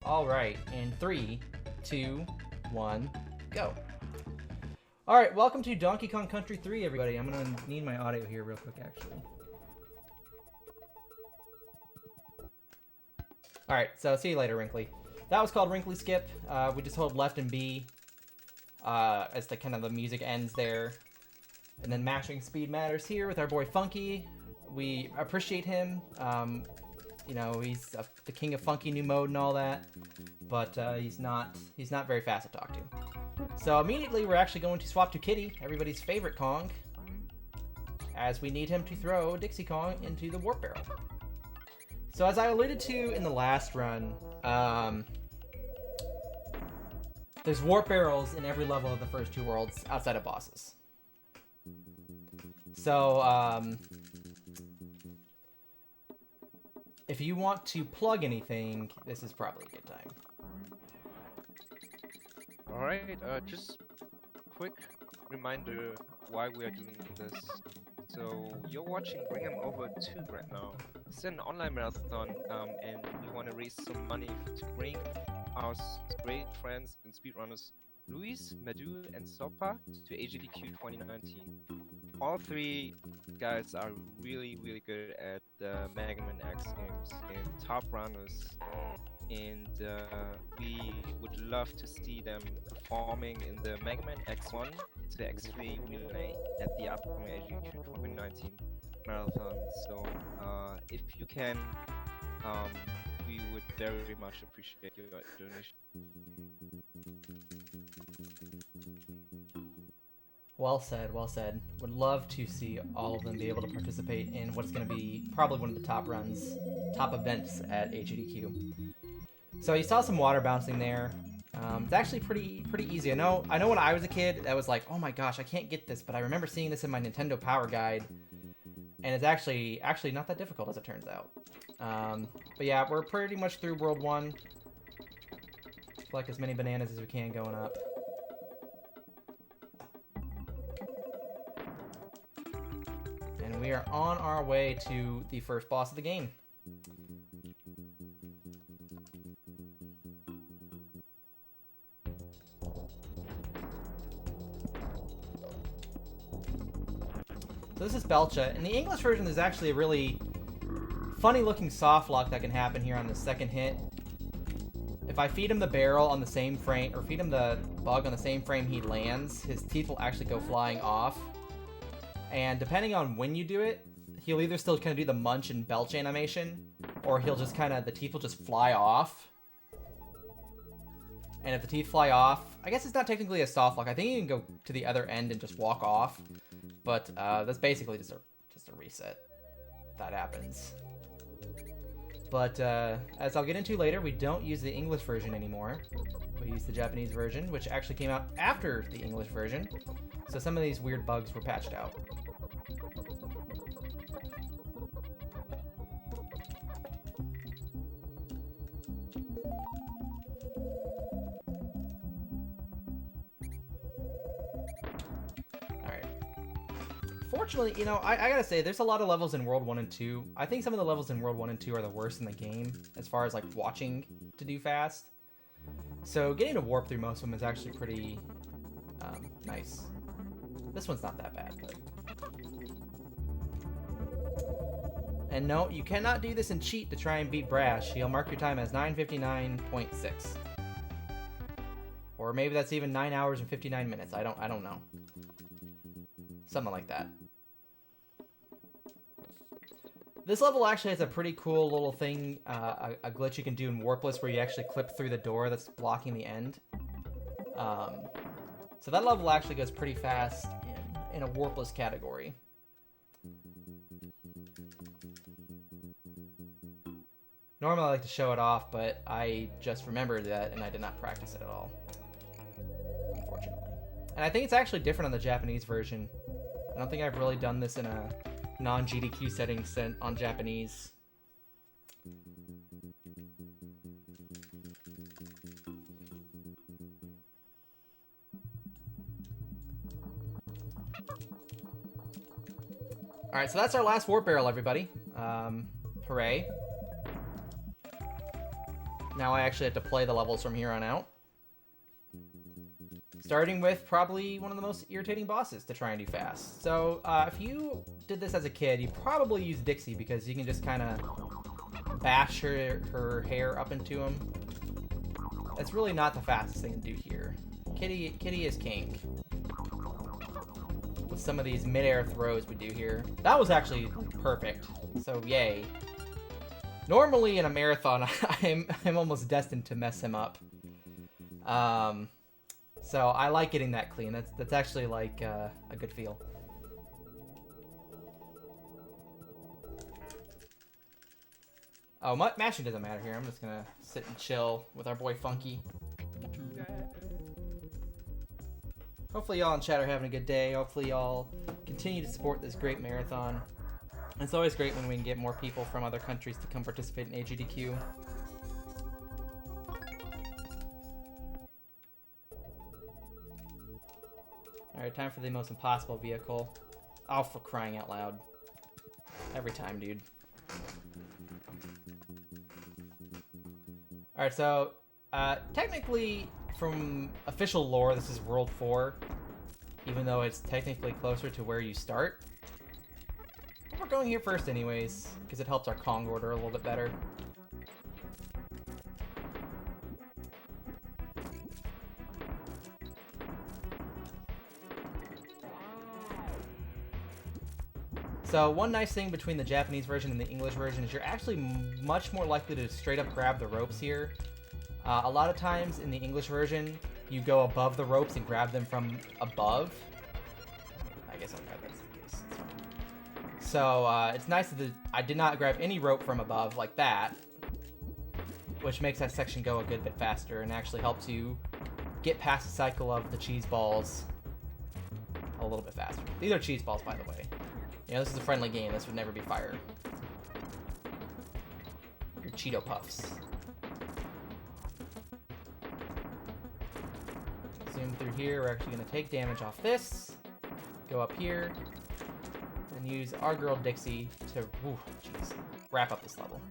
All right, in 3, 2, 1, go. All right, welcome to Donkey Kong Country 3, everybody. I'm gonna need my audio here real quick, actually. All right, so see you later, Wrinkly. That was called Wrinkly Skip. We just hold left and B as the kind of the music ends there. And then mashing speed matters here with our boy Funky. We appreciate him. You know, he's the king of funky new mode and all that, but he's not very fast to talk to. So immediately we're actually going to swap to Kitty, everybody's favorite Kong, as we need him to throw Dixie Kong into the warp barrel. So as I alluded to in the last run, there's warp barrels in every level of the first 2 worlds outside of bosses. So if you want to plug anything, this is probably a good time. Alright, just quick reminder why we are doing this. So you're watching Bring 'em Over 2 right now. It's an online marathon, and we want to raise some money to bring our great friends and speedrunners Luis, Medu, and Sopa to AGDQ 2019. All 3 guys are really good at the Mega Man X games and top runners, and we would love to see them performing in the Mega Man X1 to X3 relay at the upcoming AGDQ 2019 marathon. So if you can, we would very much appreciate your donation. Well said, well said. Would love to see all of them be able to participate in what's going to be probably one of the top events at HEDQ. So you saw some water bouncing there. It's actually pretty easy. I know when I was a kid, that was like, oh my gosh, I can't get this, but I remember seeing this in my Nintendo Power Guide, and it's actually not that difficult as it turns out. But yeah, we're pretty much through World 1. Collect as many bananas as we can going up. And we are on our way to the first boss of the game. So this is Belcha. In the English version, there's actually a really funny looking soft lock that can happen here on the second hit. If I feed him the barrel on the same frame, or feed him the bug on the same frame he lands, his teeth will actually go flying off. And depending on when you do it, he'll either still kind of do the munch and belch animation, or he'll just kind of, the teeth will just fly off. And if the teeth fly off, I guess it's not technically a soft lock. I think you can go to the other end and just walk off. But that's basically just a reset. That happens. But as I'll get into later, we don't use the English version anymore. We use the Japanese version, which actually came out after the English version. So some of these weird bugs were patched out. Alright. Fortunately, you know, I gotta say, there's a lot of levels in World 1 and 2. I think some of the levels in World 1 and 2 are the worst in the game, as far as, like, watching to do fast. So getting to warp through most of them is actually pretty nice. This one's not that bad, but... And no, you cannot do this and cheat to try and beat Brash. He'll mark your time as 9:59.6. Or maybe that's even 9 hours and 59 minutes. I don't know. Something like that. This level actually has a pretty cool little thing, a glitch you can do in Warpless where you actually clip through the door that's blocking the end. So that level actually goes pretty fast in a Warpless category. Normally I like to show it off, but I just remembered that and I did not practice it at all. Unfortunately. And I think it's actually different on the Japanese version. I don't think I've really done this in a non-GDQ setting on Japanese. Alright, so that's our last warp barrel, everybody. Hooray. Now I actually have to play the levels from here on out. Starting with probably one of the most irritating bosses to try and do fast. So if you did this as a kid, you probably use Dixie because you can just kind of bash her hair up into him. That's really not the fastest thing to do here. Kitty is king. With some of these mid-air throws we do here. That was actually perfect. So yay. Normally in a marathon, I'm almost destined to mess him up. So I like getting that clean. That's actually like a good feel. Oh, mashing doesn't matter here. I'm just gonna sit and chill with our boy Funky. Hopefully y'all in chat are having a good day. Hopefully y'all continue to support this great marathon. It's always great when we can get more people from other countries to come participate in AGDQ. Alright, time for the most impossible vehicle. Oh, for crying out loud. Every time, dude. Alright, so, technically, from official lore, this is World 4, even though it's technically closer to where you start. But we're going here first anyways, because it helps our Kong order a little bit better. So one nice thing between the Japanese version and the English version is you're actually much more likely to straight up grab the ropes here. A lot of times in the English version, you go above the ropes and grab them from above. I guess I'll grab that's the case. So it's nice that I did not grab any rope from above like that, which makes that section go a good bit faster and actually helps you get past the cycle of the cheese balls a little bit faster. These are cheese balls, by the way. You know, this is a friendly game. This would never be fire. Your Cheeto Puffs. Zoom through here. We're actually going to take damage off this. Go up here. And use our girl Dixie to, jeez, wrap up this level.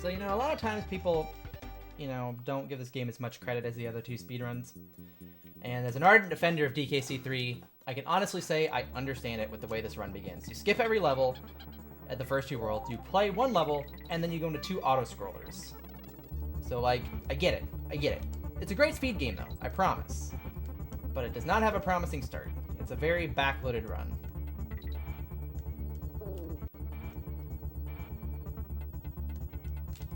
So, you know, a lot of times people, you know, don't give this game as much credit as the other two speedruns. And as an ardent defender of DKC3, I can honestly say I understand it with the way this run begins. You skip every level at the first two worlds, you play one level, and then you go into two auto-scrollers. So, like, I get it. I get it. It's a great speed game, though, I promise. But it does not have a promising start. It's a very backloaded run.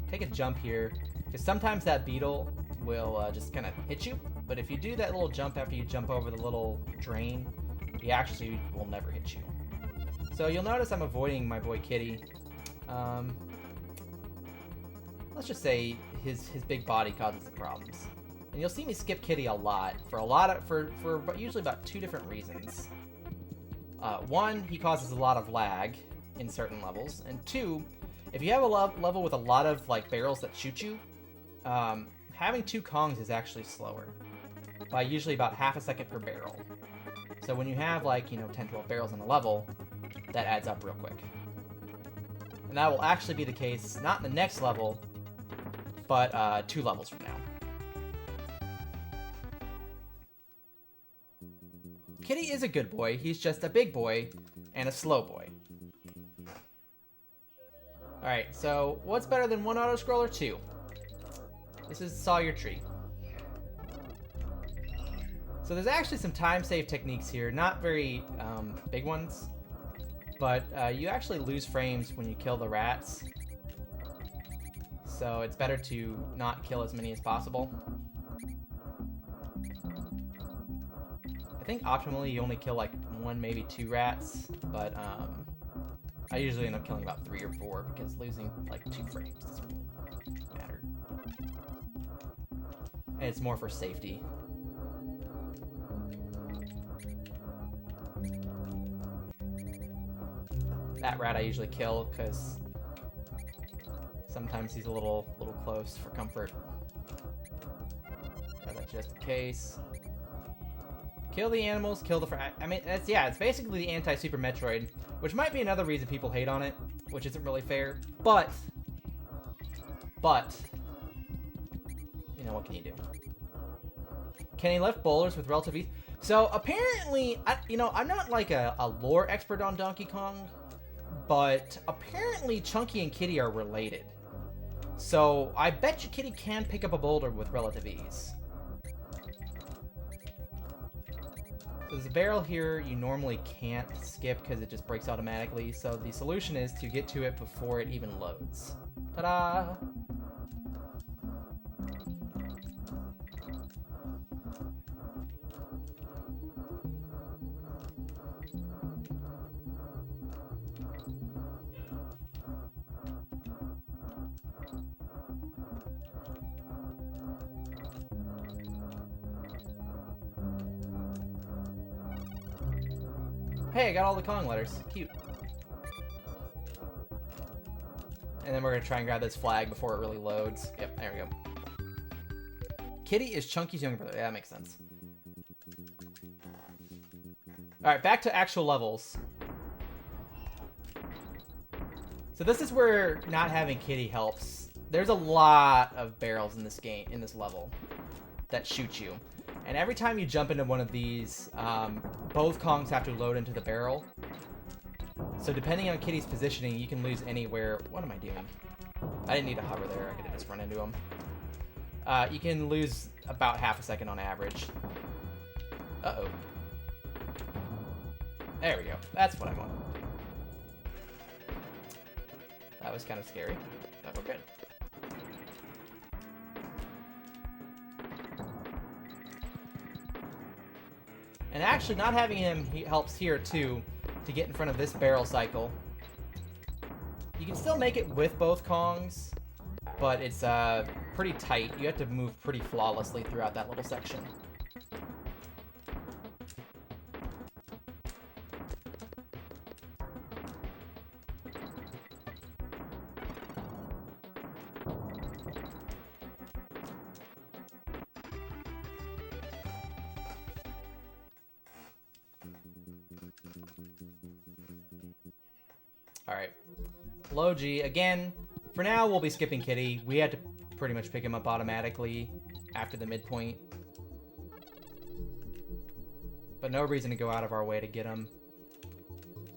Take a jump here, because sometimes that beetle will just kind of hit you. But if you do that little jump after you jump over the little drain, he actually will never hit you. So you'll notice I'm avoiding my boy Kitty. Let's just say his big body causes the problems. And you'll see me skip Kitty a lot for usually about two different reasons. One, he causes a lot of lag in certain levels, and two, if you have a level with a lot of like barrels that shoot you, having two Kongs is actually slower by usually about half a second per barrel. So when you have like, you know, 10, 12 barrels in a level, that adds up real quick. And that will actually be the case, not in the next level, but 2 levels from now. Kitty is a good boy, he's just a big boy and a slow boy. Alright, so what's better than one auto-scroller? 2. This is Sawyer Tree. So there's actually some time-save techniques here, not very big ones, but you actually lose frames when you kill the rats. So it's better to not kill as many as possible. I think optimally you only kill like 1, maybe 2 rats, but I usually end up killing about 3 or 4 because losing like 2 frames doesn't matter. And it's more for safety. That rat I usually kill because sometimes he's a little close for comfort. Got that just in case. Kill the animals, kill the I mean, it's basically the anti-Super Metroid, which might be another reason people hate on it. which isn't really fair. But, you know, what can you do? Can he lift boulders with relative ease? So apparently, I'm not like a lore expert on Donkey Kong, but apparently Chunky and Kitty are related. So I bet you Kitty can pick up a boulder with relative ease. There's a barrel here you normally can't skip because it just breaks automatically. So the solution is to get to it before it even loads. Ta-da! Hey, I got all the Kong letters. Cute. And then we're going to try and grab this flag before it really loads. Yep, there we go. Kitty is Chunky's younger brother. Yeah, that makes sense. Alright, back to actual levels. So this is where not having Kitty helps. There's a lot of barrels in this game, in this level, that shoot you. And every time you jump into one of these, both Kongs have to load into the barrel. So depending on Kitty's positioning, you can lose anywhere. What am I doing? I didn't need to hover there. I could have just run into him. You can lose about half a second on average. Uh-oh. There we go. That's what I wanted to do. That was kind of scary, but we're good. And actually, not having him helps here, too, to get in front of this barrel cycle. You can still make it with both Kongs, but it's pretty tight. You have to move pretty flawlessly throughout that little section. Alright. Low G. Again, for now, we'll be skipping Kitty. We had to pretty much pick him up automatically after the midpoint. But no reason to go out of our way to get him.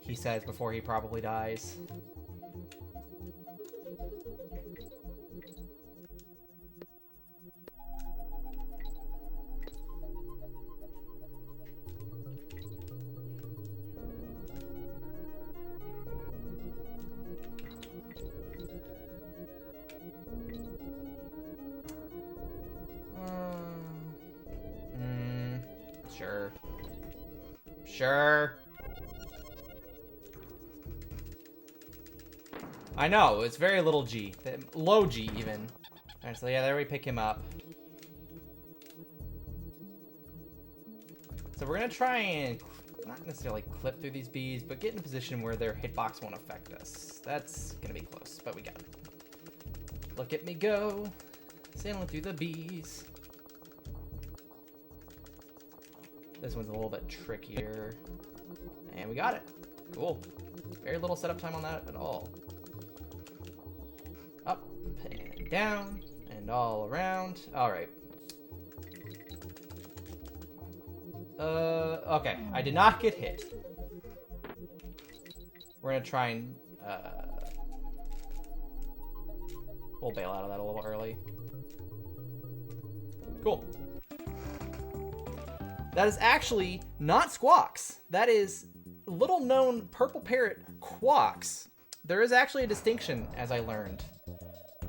He says before he probably dies. Sure. I know, it's very little G. Low G, even. Alright, so yeah, there we pick him up. So we're gonna try and, not necessarily clip through these bees, but get in a position where their hitbox won't affect us. That's gonna be close, but we got it. Look at me go, sailing through the bees. This one's a little bit trickier. And we got it. Cool. Very little setup time on that at all. Up and down and all around. Alright. Okay. I did not get hit. We're gonna try and, we'll bail out of that a little early. Cool. That is actually not Squawks. That is little-known purple parrot Quawks. There is actually a distinction, as I learned.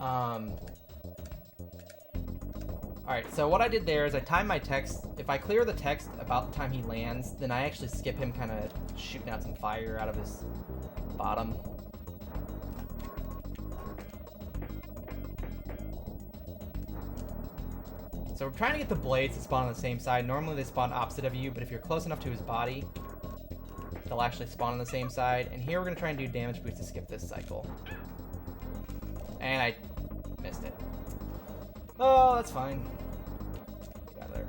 Alright, so what I did there is I timed my text. If I clear the text about the time he lands, then I actually skip him kind of shooting out some fire out of his bottom. So we're trying to get the blades to spawn on the same side. Normally they spawn opposite of you, but if you're close enough to his body, they'll actually spawn on the same side. And here we're going to try and do damage boost to skip this cycle. And I missed it. Oh, that's fine. Get out of there.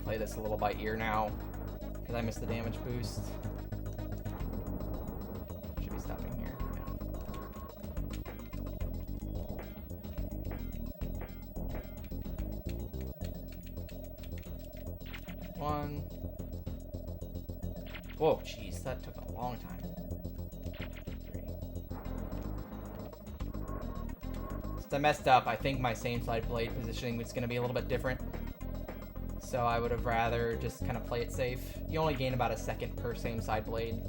play this a little by ear now, because I missed the damage boost. Should be stopping here. Yeah. One. Whoa, jeez, that took a long time. Since I messed up, I think my same side blade positioning was going to be a little bit different. So I would have rather just kind of play it safe. You only gain about a second per same side blade.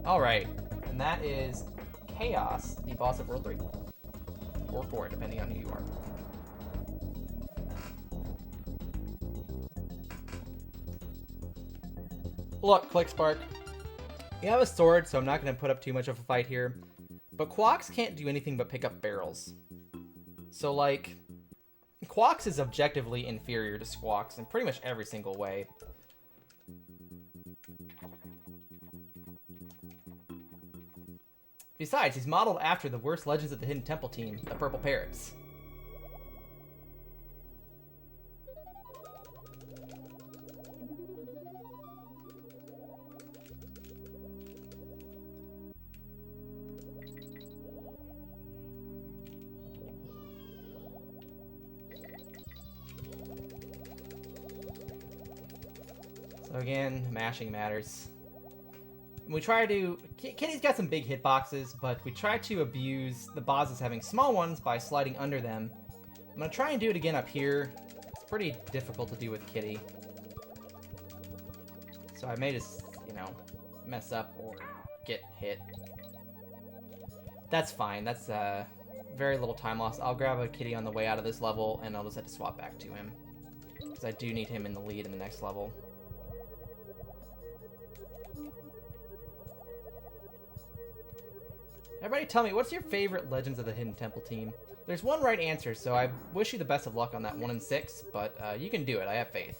Alright, and that is Chaos, the boss of World 3. Or 4, depending on who you are. Look, Click Spark. You have a sword, so I'm not going to put up too much of a fight here. But Quox can't do anything but pick up barrels. So, like, Quox is objectively inferior to Squawks in pretty much every single way. Besides, he's modeled after the worst Legends of the Hidden Temple team, the Purple Parrots. So again, mashing matters. We try to... Kitty's got some big hitboxes, but we try to abuse the bosses having small ones by sliding under them. I'm going to try and do it again up here. It's pretty difficult to do with Kitty. So I may just, you know, mess up or get hit. That's fine. That's very little time loss. I'll grab a Kitty on the way out of this level, and I'll just have to swap back to him. Because I do need him in the lead in the next level. Everybody tell me, what's your favorite Legends of the Hidden Temple team? There's one right answer, so I wish you the best of luck on that 1 and 6, but you can do it. I have faith.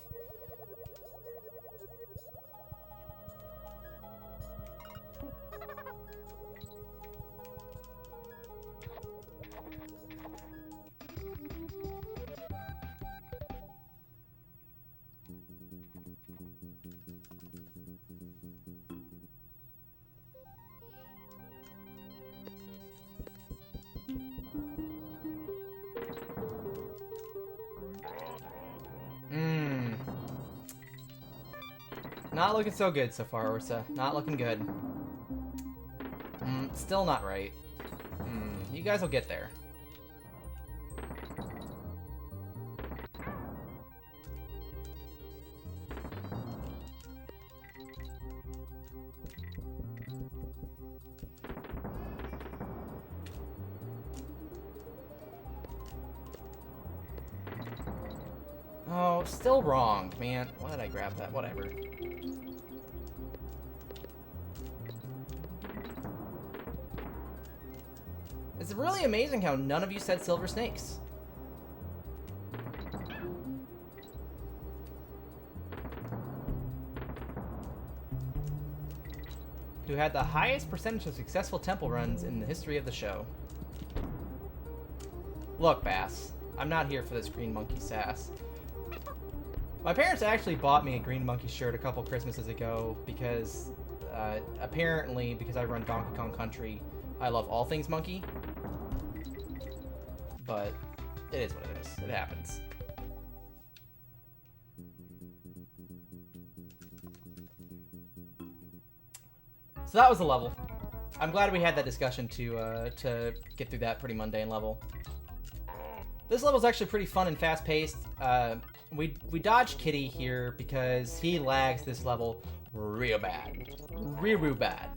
Not looking so good so far, Ursa. Not looking good. Still not right. You guys will get there. Oh, still wrong, man. Why did I grab that? Whatever. It's really amazing how none of you said silver snakes. Who had the highest percentage of successful temple runs in the history of the show. Look, Bass, I'm not here for this green monkey sass. My parents actually bought me a green monkey shirt a couple Christmases ago because, apparently, because I run Donkey Kong Country, I love all things monkey. But it is what it is. It happens. So that was the level. I'm glad we had that discussion to get through that pretty mundane level. This level's actually pretty fun and fast-paced. We dodged Kitty here because he lags this level real bad. Real bad.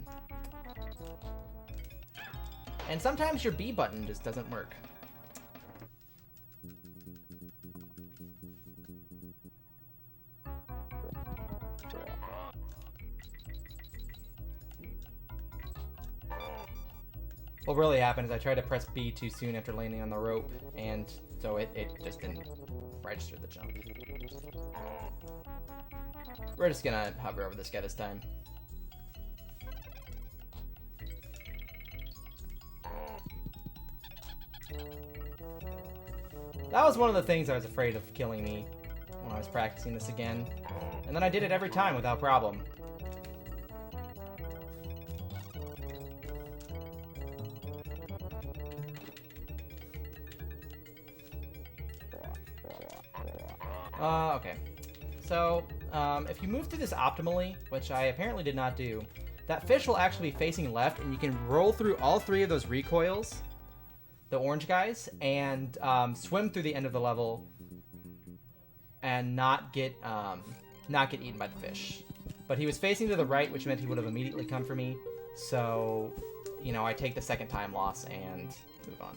And sometimes your B button just doesn't work. What really happened is I tried to press B too soon after landing on the rope, and so it just didn't register the jump. We're just gonna hover over this guy this time. That was one of the things I was afraid of killing me when I was practicing this again. And then I did it every time without problem. Okay. So, if you move through this optimally, which I apparently did not do, that fish will actually be facing left, and you can roll through all 3 of those recoils, the orange guys, and swim through the end of the level and not get eaten by the fish. But he was facing to the right, which meant he would have immediately come for me. So, you know, I take the second time loss and move on.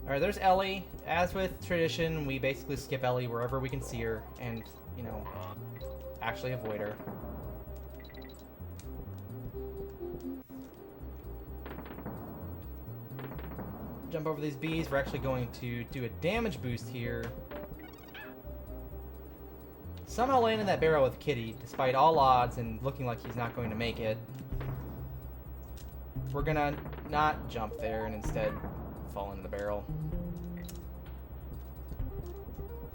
Alright, there's Ellie. As with tradition, we basically skip Ellie wherever we can see her and, you know, actually avoid her. Jump over these bees. We're actually going to do a damage boost here. Somehow land in that barrel with Kitty, despite all odds and looking like he's not going to make it. We're gonna not jump there and instead fall into the barrel.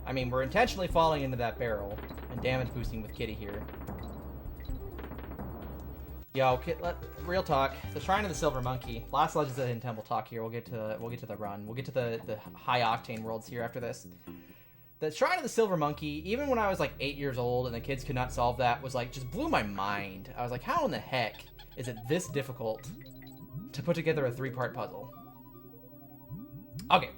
I mean, we're intentionally falling into that barrel and damage boosting with Kitty here. Yo, real talk. The Shrine of the Silver Monkey. Last Legends of the Hidden Temple talk here. We'll get to the run. We'll get to the high octane worlds here after this. The Shrine of the Silver Monkey, even when I was like 8 years old and the kids could not solve that, was like just blew my mind. I was like, how in the heck is it this difficult to put together a 3-part puzzle? Okay,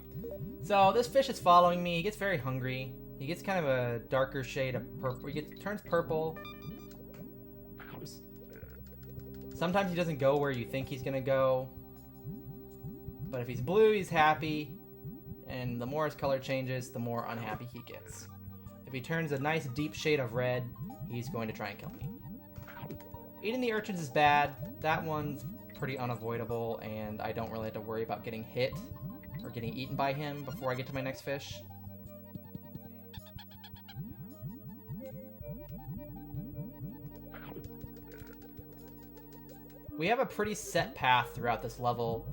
so this fish is following me. He gets very hungry. He gets kind of a darker shade of purple. Turns purple. Oops. Sometimes he doesn't go where you think he's gonna go. But if he's blue, he's happy. And the more his color changes, the more unhappy he gets. If he turns a nice deep shade of red, he's going to try and kill me. Eating the urchins is bad. That one's pretty unavoidable, and I don't really have to worry about getting hit or getting eaten by him before I get to my next fish. We have a pretty set path throughout this level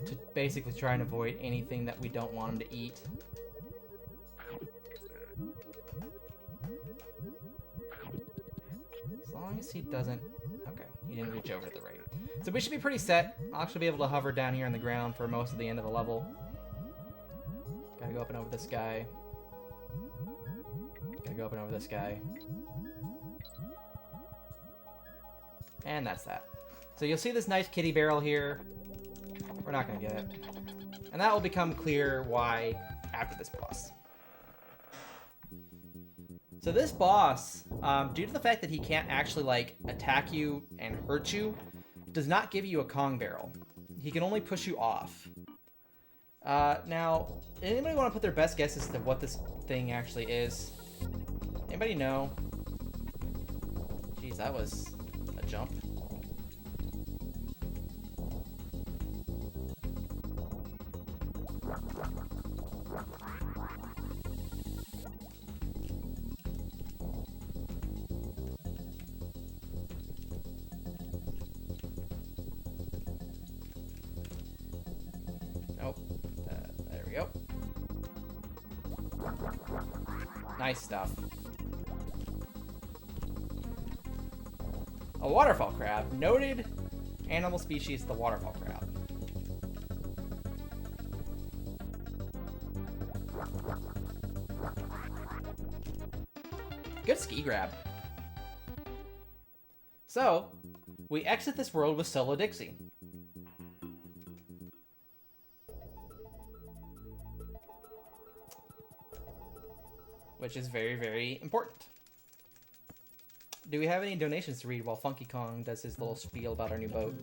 to basically try and avoid anything that we don't want him to eat. As long as he doesn't... Okay, he didn't reach over to the right. So we should be pretty set. I'll actually be able to hover down here on the ground for most of the end of the level. Gotta go up and over this guy. Gotta go up and over this guy. And that's that. So you'll see this nice kitty barrel here. We're not gonna get it. And that will become clear why after this boss. So this boss, due to the fact that he can't actually like attack you and hurt you, does not give you a Kong barrel. He can only push you off. Now, anybody want to put their best guess as to what this thing actually is? Anybody know? Jeez, that was a jump. Nope. There we go. Nice stuff. A waterfall crab. Noted animal species, the waterfall crab. Good ski grab. So, we exit this world with solo Dixie. Which is very, very important. Do we have any donations to read while Funky Kong does his little spiel about our new boat?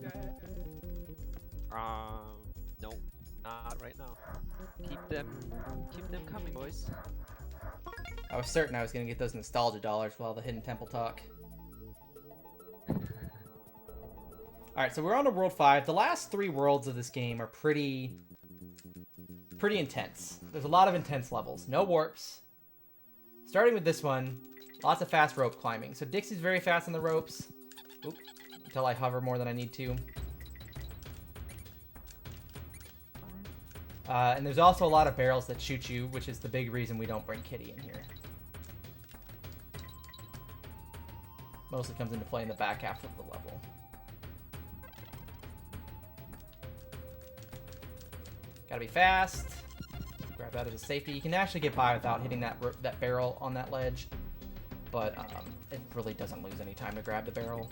Nope, not right now. Keep them coming, boys. I was certain I was gonna get those nostalgia dollars while the Hidden Temple talk. Alright, so we're on to World 5. The last 3 worlds of this game are pretty intense. There's a lot of intense levels. No warps. Starting with this one, lots of fast rope climbing. So Dixie's very fast on the ropes. Oop, until I hover more than I need to. And there's also a lot of barrels that shoot you, which is the big reason we don't bring Kitty in here. Mostly comes into play in the back half of the level. Gotta be fast. Grab that as a safety. You can actually get by without hitting that barrel on that ledge, but it really doesn't lose any time to grab the barrel.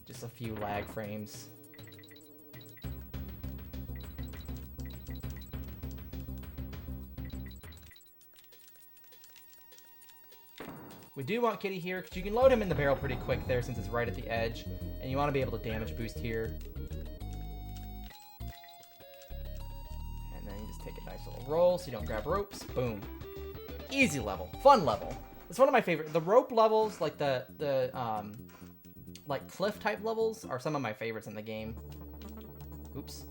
Just a few lag frames. We do want Kitty here, because you can load him in the barrel pretty quick there since it's right at the edge, and you want to be able to damage boost here. And then you just take a nice little roll so you don't grab ropes. Boom. Easy level. Fun level. It's one of my favorite. The rope levels, like the like cliff type levels, are some of my favorites in the game. Oops.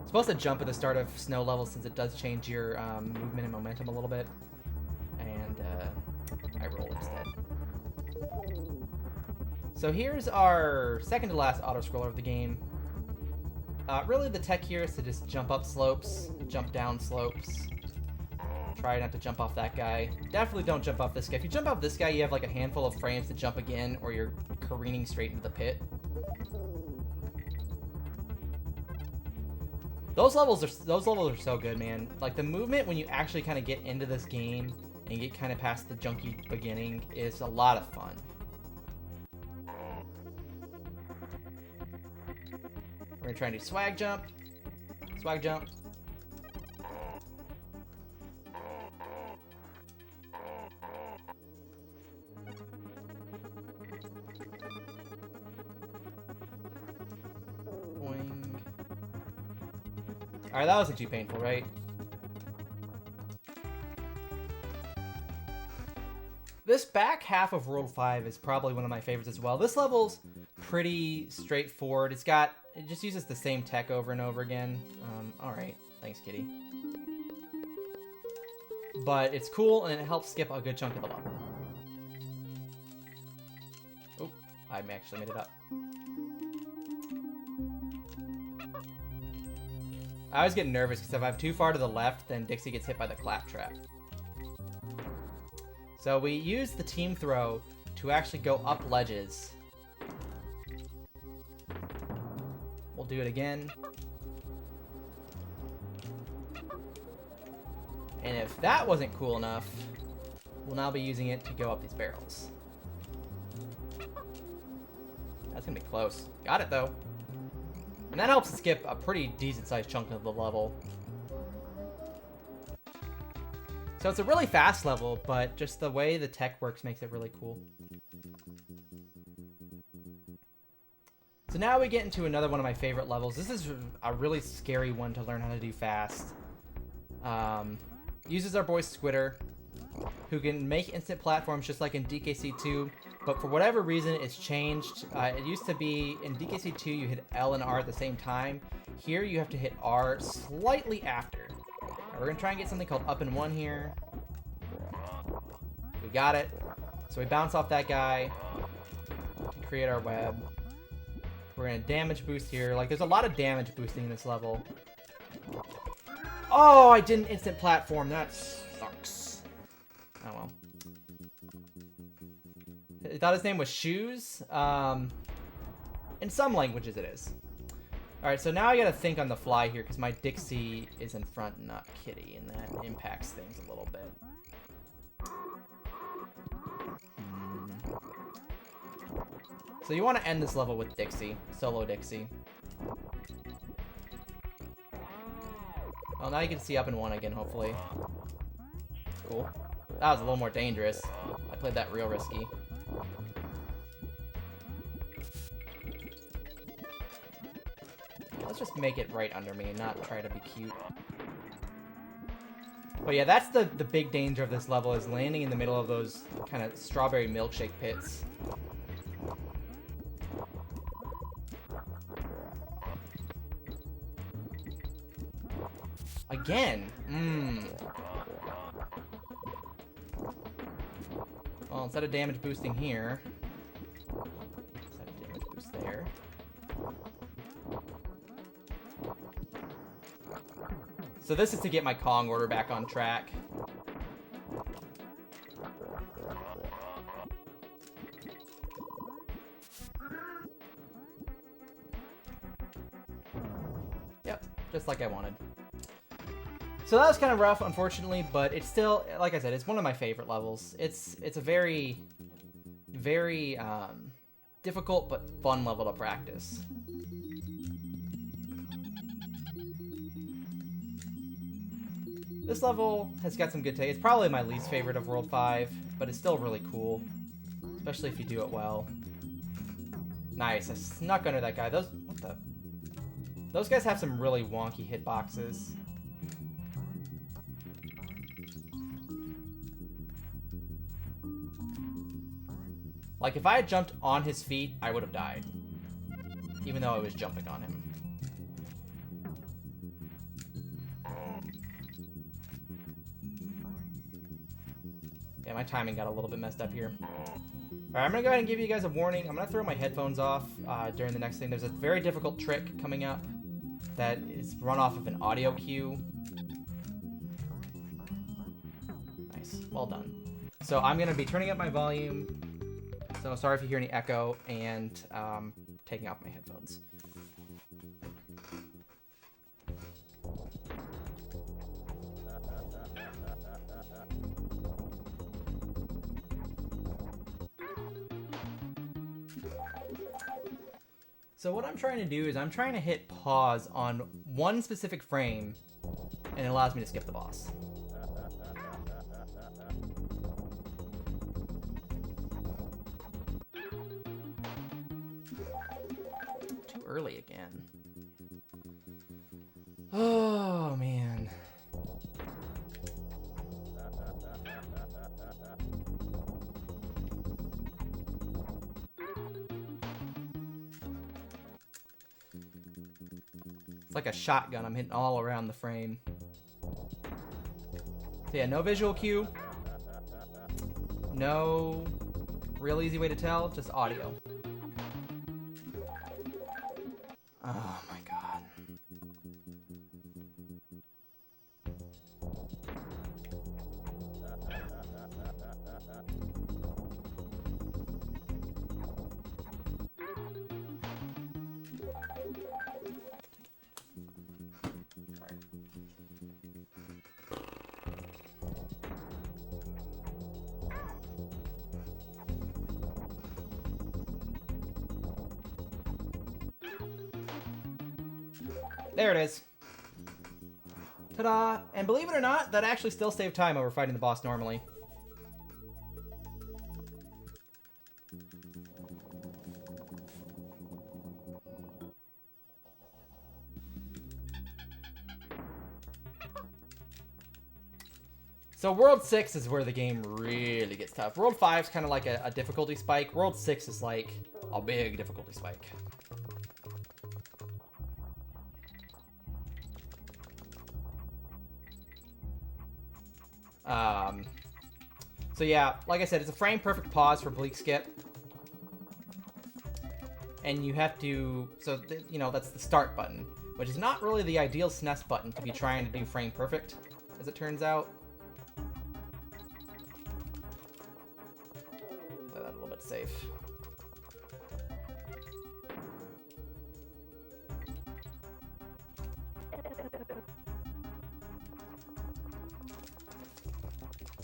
Supposed to jump at the start of snow levels since it does change your movement and momentum a little bit. And I roll instead. So here's our second to last auto-scroller of the game. Really the tech here is to just jump up slopes, jump down slopes. Try not to jump off that guy. Definitely don't jump off this guy. If you jump off this guy, you have like a handful of frames to jump again, or you're careening straight into the pit. Those levels are so good, man. Like the movement when you actually kind of get into this game and you get kind of past the junky beginning is a lot of fun. We're gonna try and do swag jump. Swag jump. Boing. Alright, that wasn't too painful, right? This back half of World 5 is probably one of my favorites as well. This level's pretty straightforward. It just uses the same tech over and over again. Alright. Thanks, Kitty. But it's cool, and it helps skip a good chunk of the level. Oh, I actually made it up. I always get nervous, because if I'm too far to the left, then Dixie gets hit by the claptrap. So we use the team throw to actually go up ledges. We'll do it again. And if that wasn't cool enough, we'll now be using it to go up these barrels. That's gonna be close. Got it though. And that helps skip a pretty decent sized chunk of the level. So it's a really fast level, but just the way the tech works makes it really cool. So now we get into another one of my favorite levels. This is a really scary one to learn how to do fast. Uses our boy Squitter, who can make instant platforms just like in DKC2, but for whatever reason it's changed. It used to be in DKC2 you hit L and R at the same time. Here you have to hit R slightly after. We're going to try and get something called up and one here. We got it. So we bounce off that guy to create our web. We're going to damage boost here. Like, there's a lot of damage boosting in this level. Oh, I didn't instant platform. That sucks. Oh, well. I thought his name was Shoes. In some languages it is. Alright, so now I gotta think on the fly here, because my Dixie is in front and not Kitty, and that impacts things a little bit. So you want to end this level with Dixie. Solo Dixie. Well, now you can see up and one again, hopefully. Cool. That was a little more dangerous. I played that real risky. Let's just make it right under me and not try to be cute. But yeah, that's the big danger of this level, is landing in the middle of those kind of strawberry milkshake pits. Again? Well, instead of damage boosting here, instead of damage boost there. So this is to get my Kong order back on track. Yep, just like I wanted. So that was kind of rough, unfortunately, but it's still, like I said, it's one of my favorite levels. It's a very, very difficult but fun level to practice. This level has got some good take. It's probably my least favorite of World 5, but it's still really cool, especially if you do it well. Nice, I snuck under that guy. Those guys have some really wonky hitboxes. Like, if I had jumped on his feet, I would have died. Even though I was jumping on him. Yeah, my timing got a little bit messed up here. Alright, I'm gonna go ahead and give you guys a warning. I'm gonna throw my headphones off during the next thing. There's a very difficult trick coming up that is run off of an audio cue. Nice, well done. So I'm gonna be turning up my volume. So sorry if you hear any echo, and taking off my headphones. So what I'm trying to do is I'm trying to hit pause on one specific frame, and it allows me to skip the boss. Too early again. Oh, man. It's like a shotgun. I'm hitting all around the frame. So yeah, no visual cue. No real easy way to tell, just audio. Oh my god. There it is. Ta-da! And believe it or not, that actually still saved time over fighting the boss normally. So World 6 is where the game really gets tough. World 5 is kind of like a difficulty spike. World 6 is like a big difficulty spike. So yeah, like I said, it's a frame perfect pause for Bleak Skip. And you have to, so, you know, that's the start button, which is not really the ideal SNES button to be trying to do frame perfect, as it turns out. Play that a little bit safe.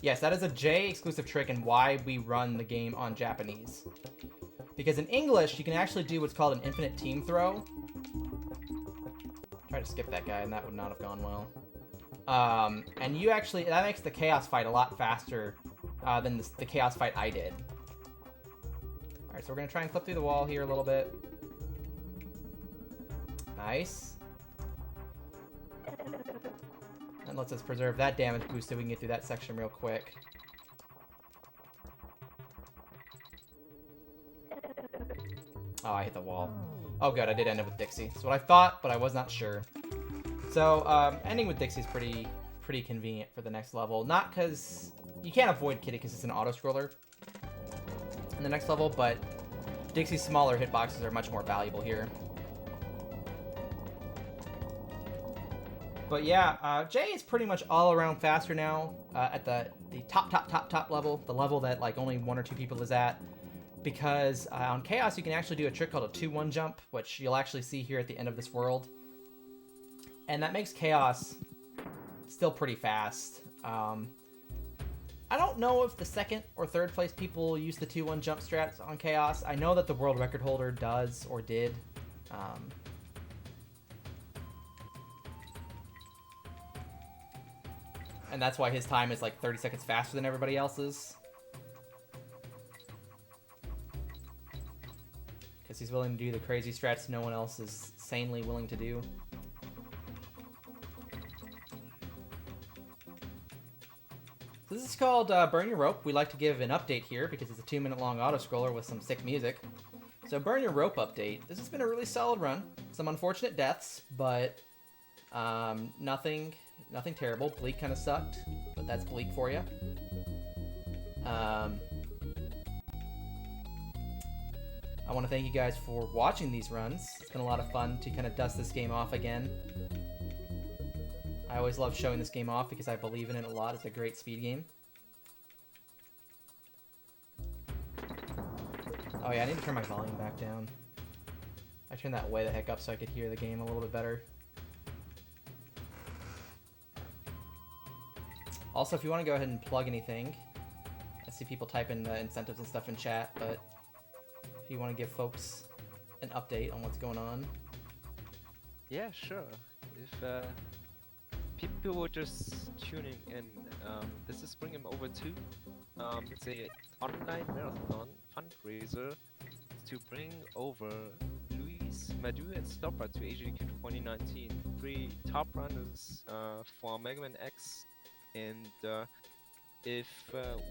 Yes, that is a J exclusive trick and why we run the game on Japanese. Because in English, you can actually do what's called an infinite team throw. Try to skip that guy, and that would not have gone well. And you actually, that makes the chaos fight a lot faster than the chaos fight I did. Alright, so we're going to try and clip through the wall here a little bit. Nice. And lets us preserve that damage boost so we can get through that section real quick. Oh, I hit the wall. Oh good, I did end up with Dixie. That's what I thought, but I was not sure. So ending with Dixie is pretty convenient for the next level. Not because you can't avoid Kitty because it's an auto scroller in the next level, but Dixie's smaller hitboxes are much more valuable here. But yeah, Jay is pretty much all around faster now at the top level, the level that like only 1 or 2 people is at. Because on Chaos you can actually do a trick called a 2-1 jump, which you'll actually see here at the end of this world. And that makes Chaos still pretty fast. I don't know if the 2nd or 3rd place people use the 2-1 jump strats on Chaos. I know that the world record holder does or did. And that's why his time is like 30 seconds faster than everybody else's. Because he's willing to do the crazy strats no one else is sanely willing to do. So this is called Burn Your Rope. We like to give an update here because it's a 2-minute long auto-scroller with some sick music. So Burn Your Rope update. This has been a really solid run. Some unfortunate deaths, but nothing terrible. Bleak kind of sucked, but that's Bleak for you. I want to thank you guys for watching these runs. It's been a lot of fun to kind of dust this game off again. I always love showing this game off because I believe in it a lot. It's a great speed game. Oh yeah, I need to turn my volume back down. I turned that way the heck up so I could hear the game a little bit better. Also, if you want to go ahead and plug anything, I see people typing the incentives and stuff in chat, but if you want to give folks an update on what's going on. Yeah, sure. If people were just tuning in, this is Bring 'em Over 2. It's a online marathon fundraiser to bring over Luis, Madu, and Stopper to AGDQ 2019. 3 top runners for Mega Man X, and if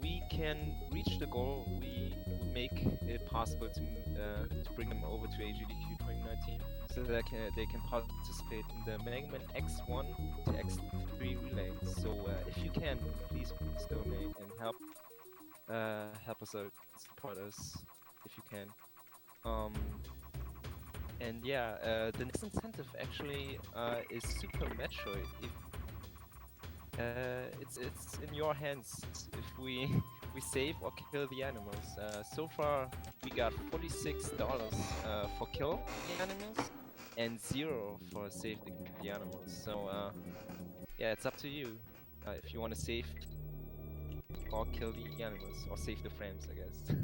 we can reach the goal, we will make it possible to bring them over to AGDQ 2019, so that they can participate in the Mega Man X1 to X3 relay. So if you can, please donate and help us out, support us if you can. And yeah, the next incentive actually is Super Metroid. It's in your hands if we save or kill the animals. So far we got $46 for kill the animals and 0 for save the animals. So yeah, it's up to you if you want to save or kill the animals or save the frames, I guess.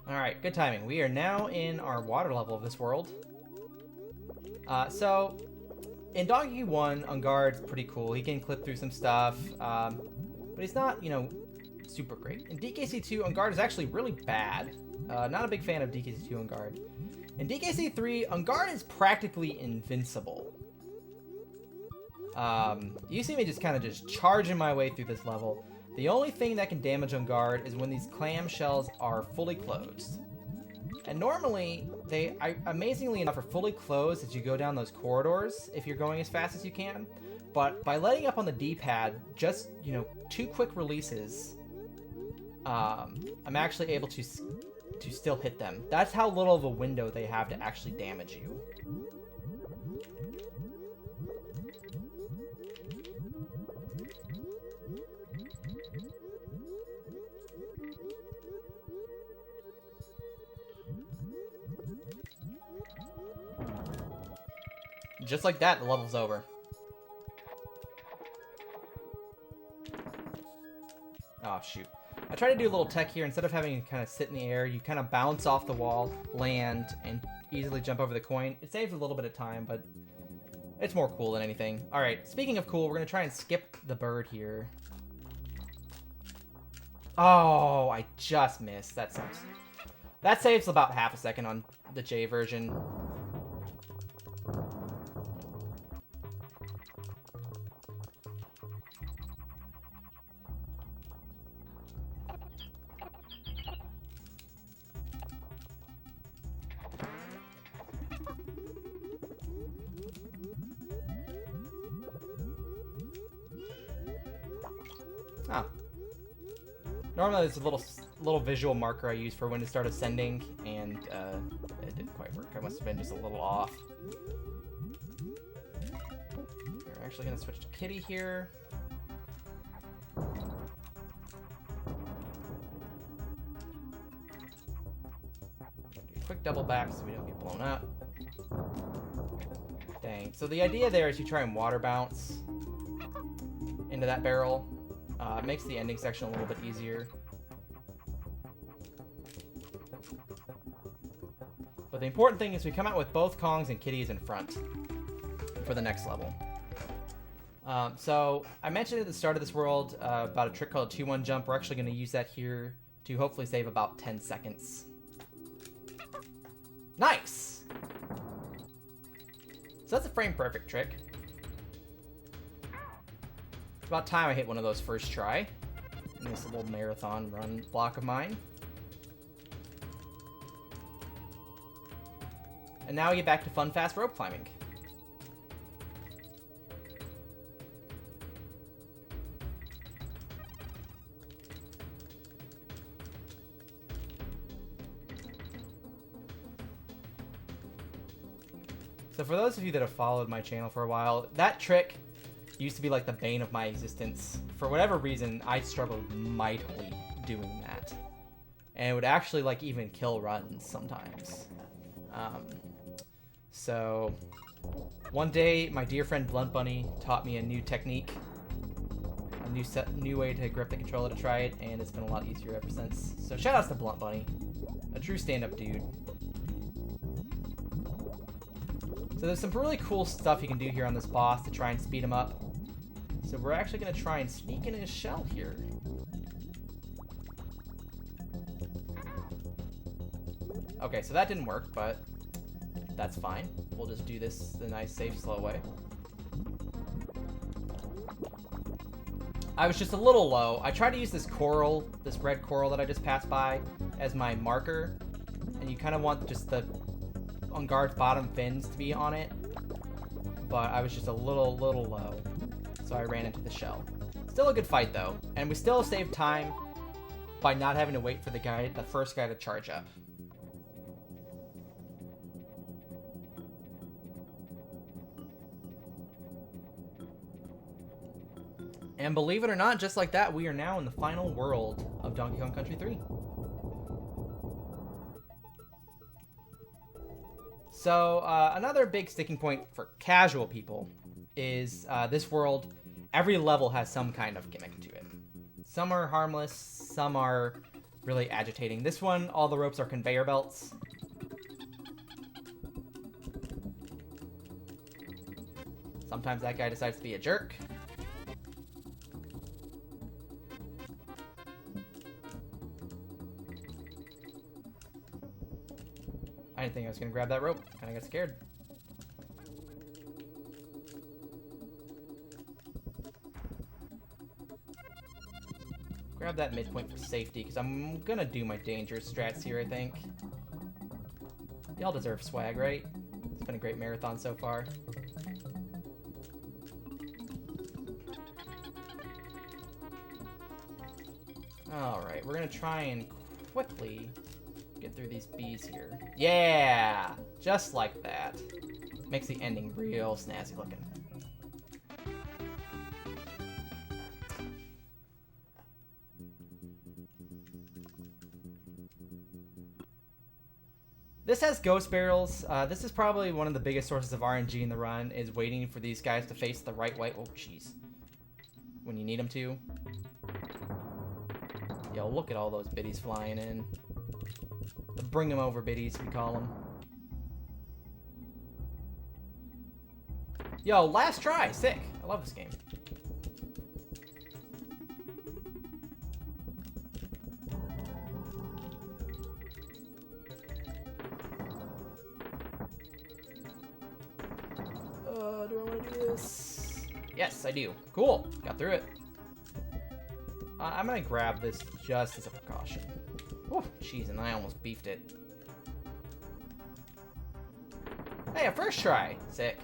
Alright, good timing. We are now in our water level of this world. So in Donkey 1, Ungard's pretty cool. He can clip through some stuff, but he's not, you know, super great. In DKC 2, Ungard is actually really bad. Not a big fan of DKC 2 Ungard. In DKC 3, Ungard is practically invincible. You see me just kind of just charging my way through this level. The only thing that can damage Ungard is when these clamshells are fully closed. And normally, they, amazingly enough, are fully closed as you go down those corridors, if you're going as fast as you can. But by letting up on the D-pad, just, you know, 2 quick releases, I'm actually able to still hit them. That's how little of a window they have to actually damage you. Just like that, the level's over. Oh, shoot. I tried to do a little tech here. Instead of having to kind of sit in the air, you kind of bounce off the wall, land, and easily jump over the coin. It saves a little bit of time, but it's more cool than anything. Alright, speaking of cool, we're going to try and skip the bird here. Oh, I just missed. That sucks. That saves about half a second on the J version. Oh. Normally there's a little visual marker I use for when to start ascending, and it didn't quite work. I must have been just a little off. We're actually going to switch to Kitty here. Do a quick double back so we don't get blown up. Dang. So the idea there is you try and water bounce into that barrel. It makes the ending section a little bit easier. But the important thing is we come out with both Kongs and Kitties in front for the next level. So I mentioned at the start of this world about a trick called a 2-1 jump. We're actually going to use that here to hopefully save about 10 seconds. Nice! So that's a frame perfect trick. It's about time I hit one of those first try in this little marathon run block of mine. And now we get back to fun, fast rope climbing. So for those of you that have followed my channel for a while, that trick used to be like the bane of my existence. For whatever reason, I struggled mightily doing that. And it would actually like even kill runs sometimes. So one day, my dear friend Blunt Bunny taught me a new technique, a new way to grip the controller to try it, and it's been a lot easier ever since. So shout outs to Blunt Bunny, a true stand-up dude. So there's some really cool stuff you can do here on this boss to try and speed him up. So we're actually going to try and sneak in his shell here. Okay, so that didn't work, but that's fine. We'll just do this the nice, safe, slow way. I was just a little low. I tried to use this coral, this red coral that I just passed by, as my marker. And you kind of want just the on guard's bottom fins to be on it. But I was just a little low. So I ran into the shell. Still a good fight, though. And we still saved time by not having to wait for the first guy to charge up. And believe it or not, just like that, we are now in the final world of Donkey Kong Country 3. So, another big sticking point for casual people is this world, every level has some kind of gimmick to it. Some are harmless, some are really agitating. This one, all the ropes are conveyor belts. Sometimes that guy decides to be a jerk. I didn't think I was going to grab that rope. Kind of got scared. Grab that midpoint for safety, because I'm going to do my dangerous strats here, I think. Y'all deserve swag, right? It's been a great marathon so far. Alright, we're going to try and quickly get through these bees here. Yeah! Just like that. Makes the ending real snazzy looking. This has ghost barrels. This is probably one of the biggest sources of RNG in the run, is waiting for these guys to face the right way. Oh, jeez. When you need them to. Yo, look at all those biddies flying in. The bring them over biddies, we call them. Yo, last try. Sick. I love this game. Do I want to do this? Yes, I do. Cool. Got through it. I'm going to grab this just as a precaution. Oh, jeez, and I almost beefed it. Hey, a first try. Sick.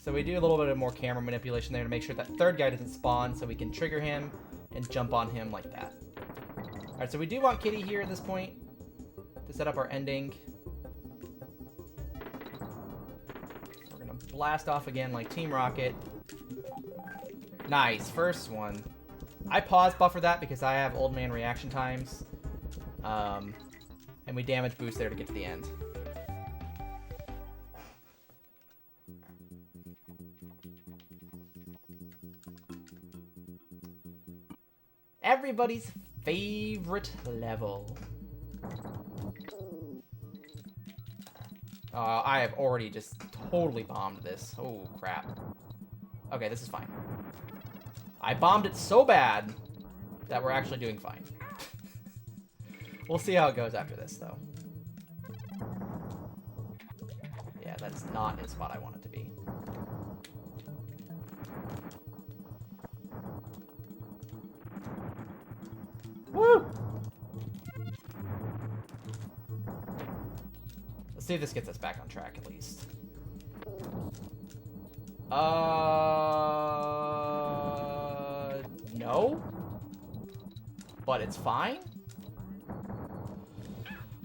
So we do a little bit of more camera manipulation there to make sure that third guy doesn't spawn, so we can trigger him and jump on him like that. Alright, so we do want Kitty here at this point to set up our ending. We're gonna blast off again like Team Rocket. Nice, first one. I pause buffer that because I have old man reaction times. And we damage boost there to get to the end. Everybody's favorite level. I have already just totally bombed this. Oh, crap. Okay, this is fine. I bombed it so bad that we're actually doing fine. We'll see how it goes after this, though. Yeah, that's not the spot I want it to be. Woo! Let's see if this gets us back on track, at least. No? But it's fine?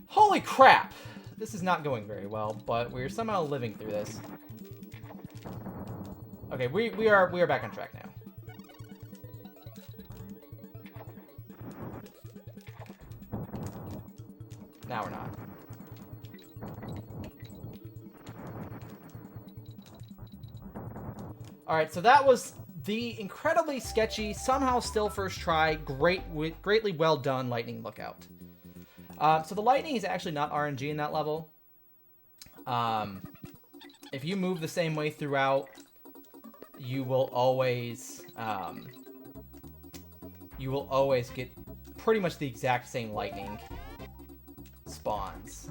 Holy crap! This is not going very well, but we're somehow living through this. Okay, we are back on track now. Now we're not. Alright, so that was the incredibly sketchy, somehow still first try, greatly well done lightning lookout. So the lightning is actually not RNG in that level. If you move the same way throughout, you will always get pretty much the exact same lightning spawns.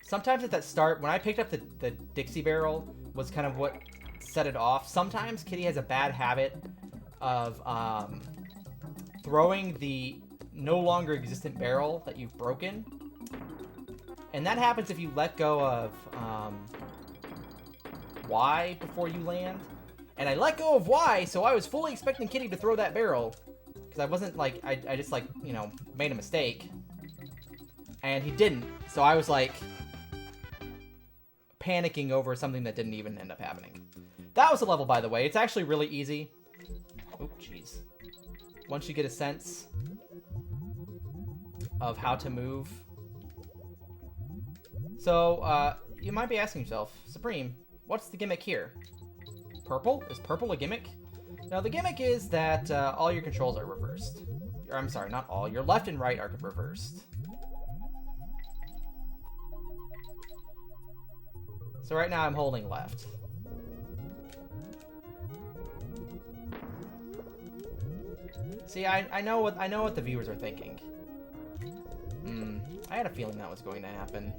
Sometimes at that start, when I picked up the Dixie barrel, was kind of what set it off. Sometimes Kitty has a bad habit of throwing the no longer existent barrel that you've broken. And that happens if you let go of Y before you land. And I let go of Y, so I was fully expecting Kitty to throw that barrel. Because I wasn't like, I just like, you know, made a mistake. And he didn't, so I was like panicking over something that didn't even end up happening. That was a level, by the way. It's actually really easy. Oh, jeez. Once you get a sense of how to move. So, you might be asking yourself, Supreme, what's the gimmick here? Purple? Is purple a gimmick? Now, the gimmick is that all your controls are reversed. Or, I'm sorry, not all. Your left and right are reversed. So right now I'm holding left. See, I know what the viewers are thinking. I had a feeling that was going to happen.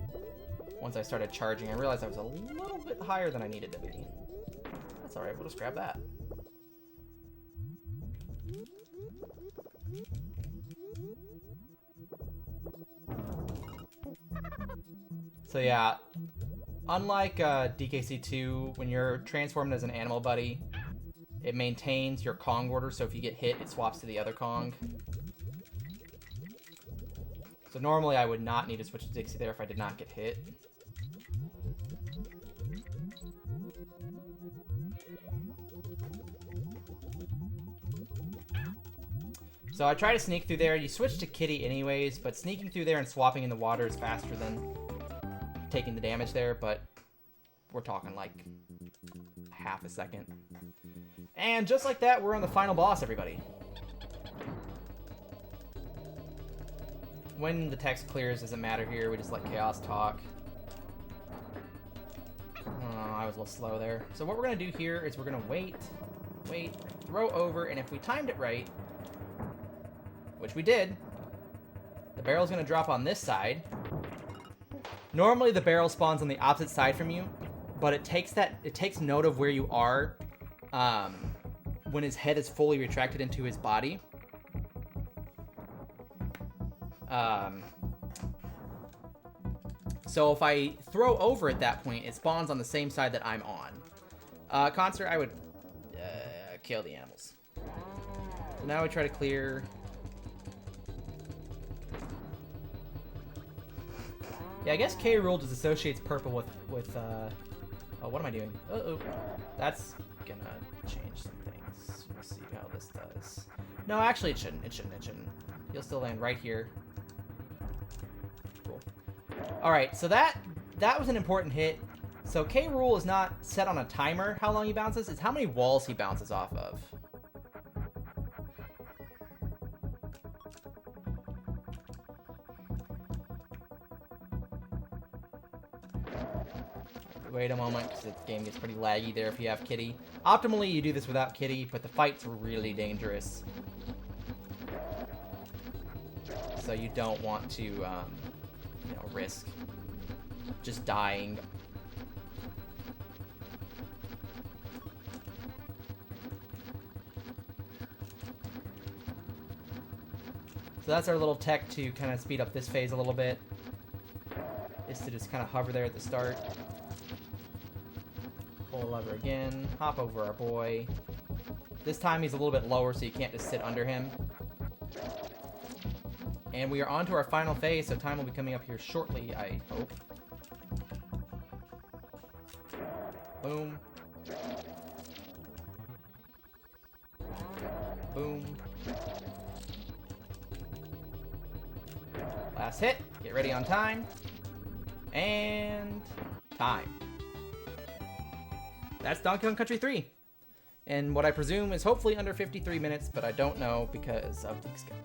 Once I started charging, I realized I was a little bit higher than I needed to be. That's alright, we'll just grab that. So yeah, unlike DKC2, when you're transformed as an animal buddy, it maintains your Kong order, so if you get hit, it swaps to the other Kong. So normally I would not need to switch to Dixie there if I did not get hit. So I try to sneak through there. You switch to Kitty anyways, but sneaking through there and swapping in the water is faster than taking the damage there, but we're talking like half a second. And just like that, we're on the final boss, everybody. When the text clears doesn't matter here, we just let Chaos talk. Oh, I was a little slow there. So what we're gonna do here is we're gonna wait, throw over, and if we timed it right, which we did, the barrel's gonna drop on this side. Normally the barrel spawns on the opposite side from you, but it takes note of where you are when his head is fully retracted into his body. So if I throw over at that point, it spawns on the same side that I'm on. Concert, I would kill the animals. So now we try to clear. Yeah, I guess K. Rool just associates purple with oh, what am I doing? Uh-oh. That's gonna change some things. Let's see how this does. No, actually it shouldn't. It shouldn't. You'll still land right here. Cool. Alright, so that was an important hit. So K. Rool is not set on a timer how long he bounces, it's how many walls he bounces off of. Wait a moment, because the game gets pretty laggy there if you have Kitty. Optimally, you do this without Kitty, but the fight's really dangerous. So you don't want to, you know, risk just dying. So that's our little tech to kind of speed up this phase a little bit. Is to just kind of hover there at the start. Pull a lever again. Hop over our boy. This time he's a little bit lower, so you can't just sit under him. And we are on to our final phase, so time will be coming up here shortly, I hope. Boom. Boom. Last hit. Get ready on time. And time. That's Donkey Kong Country 3. And what I presume is hopefully under 53 minutes, but I don't know because of the schedule.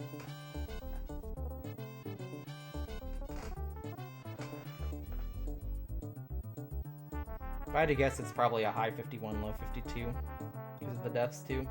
If I had to guess, it's probably a high 51, low 52 because of the deaths too.